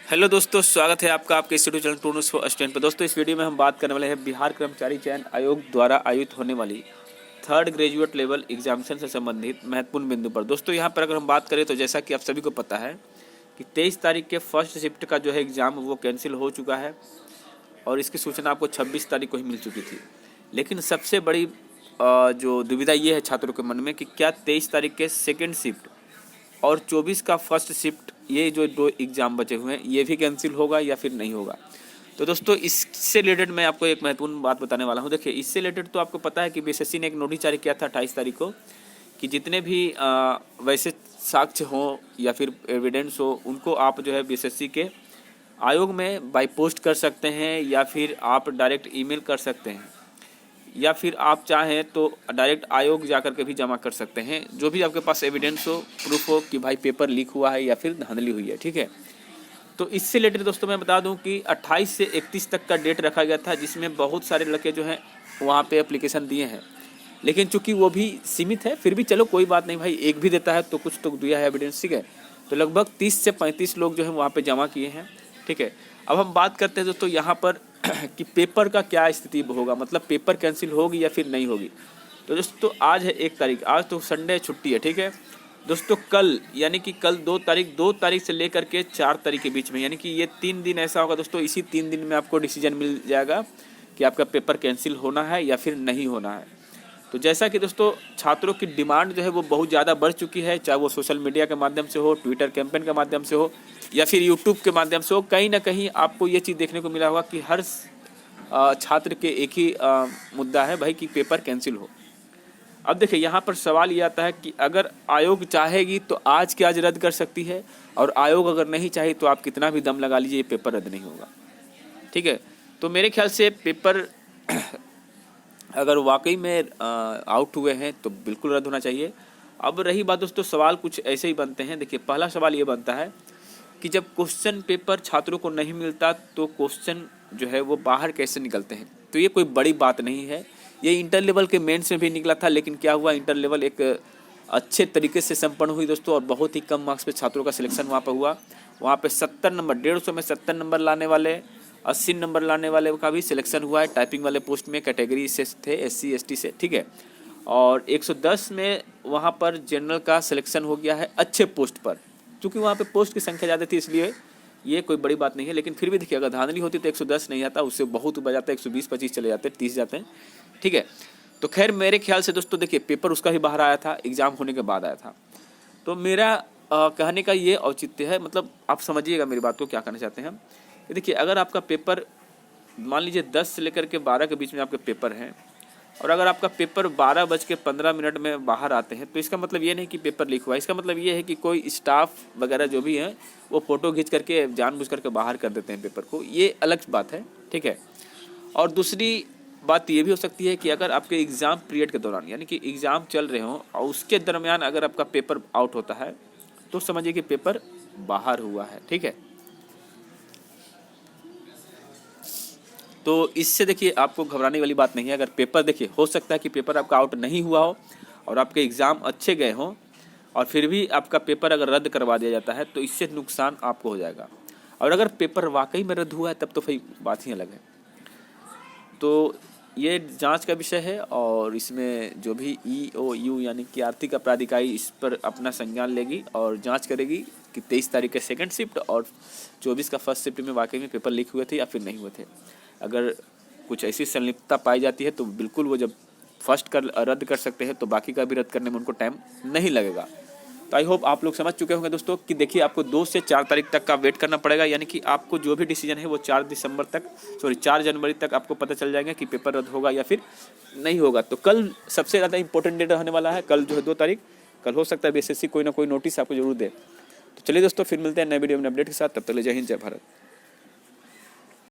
Hello दोस्तों, स्वागत है आपका आपके स्टूडियो चैनल टूर्नस फॉर स्टूडेंट पर। दोस्तों, इस वीडियो में हम बात करने वाले हैं बिहार कर्मचारी चयन आयोग द्वारा आयोजित होने वाली थर्ड ग्रेजुएट लेवल एग्जामिनेशन से संबंधित महत्वपूर्ण बिंदु पर। दोस्तों, यहाँ पर अगर हम बात करें तो जैसा कि आप सभी को पता है कि 23 तारीख के फर्स्ट शिफ्ट का जो है एग्ज़ाम वो कैंसिल हो चुका है और इसकी सूचना आपको 26 तारीख को ही मिल चुकी थी। लेकिन सबसे बड़ी जो दुविधा ये है छात्रों के मन में कि क्या 23 तारीख के सेकेंड शिफ्ट और 24 का फर्स्ट शिफ्ट, ये जो दो एग्ज़ाम बचे हुए हैं, ये भी कैंसिल होगा या फिर नहीं होगा। तो दोस्तों, इससे रिलेटेड मैं आपको एक महत्वपूर्ण बात बताने वाला हूँ। देखिए, इससे रिलेटेड तो आपको पता है कि बीएसएससी ने एक नोटिस जारी किया था 28 तारीख को कि जितने भी वैसे साक्ष्य हों या फिर एविडेंस हो, उनको आप जो है बीएसएससी के आयोग में बाय पोस्ट कर सकते हैं या फिर आप डायरेक्ट ईमेल कर सकते हैं या फिर आप चाहें तो डायरेक्ट आयोग जाकर के भी जमा कर सकते हैं। जो भी आपके पास एविडेंस हो, प्रूफ हो कि भाई पेपर लीक हुआ है या फिर धांधली हुई है, ठीक है। तो इससे रिलेटेड दोस्तों मैं बता दूं कि 28 से 31 तक का डेट रखा गया था, जिसमें बहुत सारे लड़के जो हैं वहाँ पे एप्लीकेशन दिए हैं। लेकिन चूंकि वो भी सीमित है, फिर भी चलो कोई बात नहीं भाई, एक भी देता है तो कुछ तो दिया है एविडेंस, ठीक है। तो लगभग 30 से 35 लोग जो है वहाँ पर जमा किए हैं, ठीक है। अब हम बात करते हैं दोस्तों यहाँ पर कि पेपर का क्या स्थिति होगा, मतलब पेपर कैंसिल होगी या फिर नहीं होगी। तो दोस्तों, आज है 1 तारीख, आज तो संडे छुट्टी है, ठीक है। दोस्तों, कल यानी कि कल 2 तारीख से लेकर के 4 तारीख के बीच में, यानी कि ये 3 दिन ऐसा होगा दोस्तों, इसी 3 दिन में आपको डिसीजन मिल जाएगा कि आपका पेपर कैंसिल होना है या फिर नहीं होना है। तो जैसा कि दोस्तों छात्रों की डिमांड जो है वो बहुत ज़्यादा बढ़ चुकी है, चाहे वो सोशल मीडिया के माध्यम से हो, ट्विटर कैंपेन के माध्यम से हो या फिर यूट्यूब के माध्यम से हो, कहीं ना कहीं आपको ये चीज़ देखने को मिला होगा कि हर छात्र के एक ही मुद्दा है भाई कि पेपर कैंसिल हो। अब देखिए, यहाँ पर सवाल ये आता है कि अगर आयोग चाहेगी तो आज के आज रद्द कर सकती है, और आयोग अगर नहीं चाहे तो आप कितना भी दम लगा लीजिए, ये पेपर रद्द नहीं होगा, ठीक है। तो मेरे ख्याल से पेपर अगर वाकई में आउट हुए हैं तो बिल्कुल रद्द होना चाहिए। अब रही बात दोस्तों, सवाल कुछ ऐसे ही बनते हैं। देखिए, पहला सवाल ये बनता है कि जब क्वेश्चन पेपर छात्रों को नहीं मिलता तो क्वेश्चन जो है वो बाहर कैसे निकलते हैं। तो ये कोई बड़ी बात नहीं है, ये इंटर लेवल के मेंस में भी निकला था। लेकिन क्या हुआ, इंटर लेवल एक अच्छे तरीके से संपन्न हुई दोस्तों, और बहुत ही कम मार्क्स पे छात्रों का सिलेक्शन वहाँ पर हुआ। वहाँ पे 70 नंबर, 150 में 70 नंबर लाने वाले, 80 नंबर लाने वाले का भी सिलेक्शन हुआ है। टाइपिंग वाले पोस्ट में कैटेगरी से थे, SC ST से, ठीक है। और 110 में वहाँ पर जनरल का सिलेक्शन हो गया है अच्छे पोस्ट पर, क्योंकि वहाँ पे पोस्ट की संख्या ज़्यादा थी, इसलिए ये कोई बड़ी बात नहीं है। लेकिन फिर भी देखिए, अगर धांधली होती तो 110 नहीं आता, उससे बहुत ऊपर जाता है, 120-25 चले जाते हैं, 30 जाते हैं, ठीक है। तो खैर, मेरे ख्याल से दोस्तों देखिए, पेपर उसका ही बाहर आया था, एग्ज़ाम होने के बाद आया था। तो मेरा कहने का ये औचित्य है, मतलब आप समझिएगा मेरी बात को, क्या करना चाहते हैं हम। देखिए, अगर आपका पेपर मान लीजिए 10 से लेकर के 12 के बीच में आपके पेपर हैं, और अगर आपका पेपर 12:15 में बाहर आते हैं, तो इसका मतलब ये नहीं कि पेपर लीक हुआ। इसका मतलब ये है कि कोई स्टाफ वगैरह जो भी हैं वो फ़ोटो खींच करके जानबूझ करके बाहर कर देते हैं पेपर को, ये अलग बात है, ठीक है। और दूसरी बात ये भी हो सकती है कि अगर आपके एग्ज़ाम पीरियड के दौरान, यानी कि एग्ज़ाम चल रहे हों और उसके दरमियान अगर आपका पेपर आउट होता है, तो समझिए कि पेपर बाहर हुआ है, ठीक है। तो इससे देखिए, आपको घबराने वाली बात नहीं है। अगर पेपर, देखिए, हो सकता है कि पेपर आपका आउट नहीं हुआ हो और आपके एग्ज़ाम अच्छे गए हों, और फिर भी आपका पेपर अगर रद्द करवा दिया जाता है तो इससे नुकसान आपको हो जाएगा। और अगर पेपर वाकई में रद्द हुआ है तब तो फिर बात ही अलग है। तो ये जांच का विषय है, और इसमें जो भी EOU यानी कि आर्थिक अपराधिकारी इस पर अपना संज्ञान लेगी और जांच करेगी कि 23 तारीख के सेकंड शिफ्ट और 24 का फर्स्ट शिफ्ट में वाकई में पेपर लीक हुए थे या फिर नहीं हुए थे। अगर कुछ ऐसी संलिप्तता पाई जाती है तो बिल्कुल वो जब फर्स्ट का रद्द कर सकते हैं, तो बाकी का भी रद्द करने में उनको टाइम नहीं लगेगा। तो आई होप आप लोग समझ चुके होंगे दोस्तों कि देखिए, आपको 2 से 4 तारीख तक का वेट करना पड़ेगा, यानी कि आपको जो भी डिसीजन है वो 4 जनवरी तक आपको पता चल जाएगा कि पेपर रद्द होगा या फिर नहीं होगा। तो कल सबसे ज़्यादा इंपॉर्टेंट डेट रहने वाला है, कल जो है 2 तारीख। कल हो सकता है बीएसएससी कोई ना कोई नोटिस आपको जरूर दे। तो चलिए दोस्तों, फिर मिलते हैं नए वीडियो में अपडेट के साथ। तब तक ले जय हिंद, जय भारत।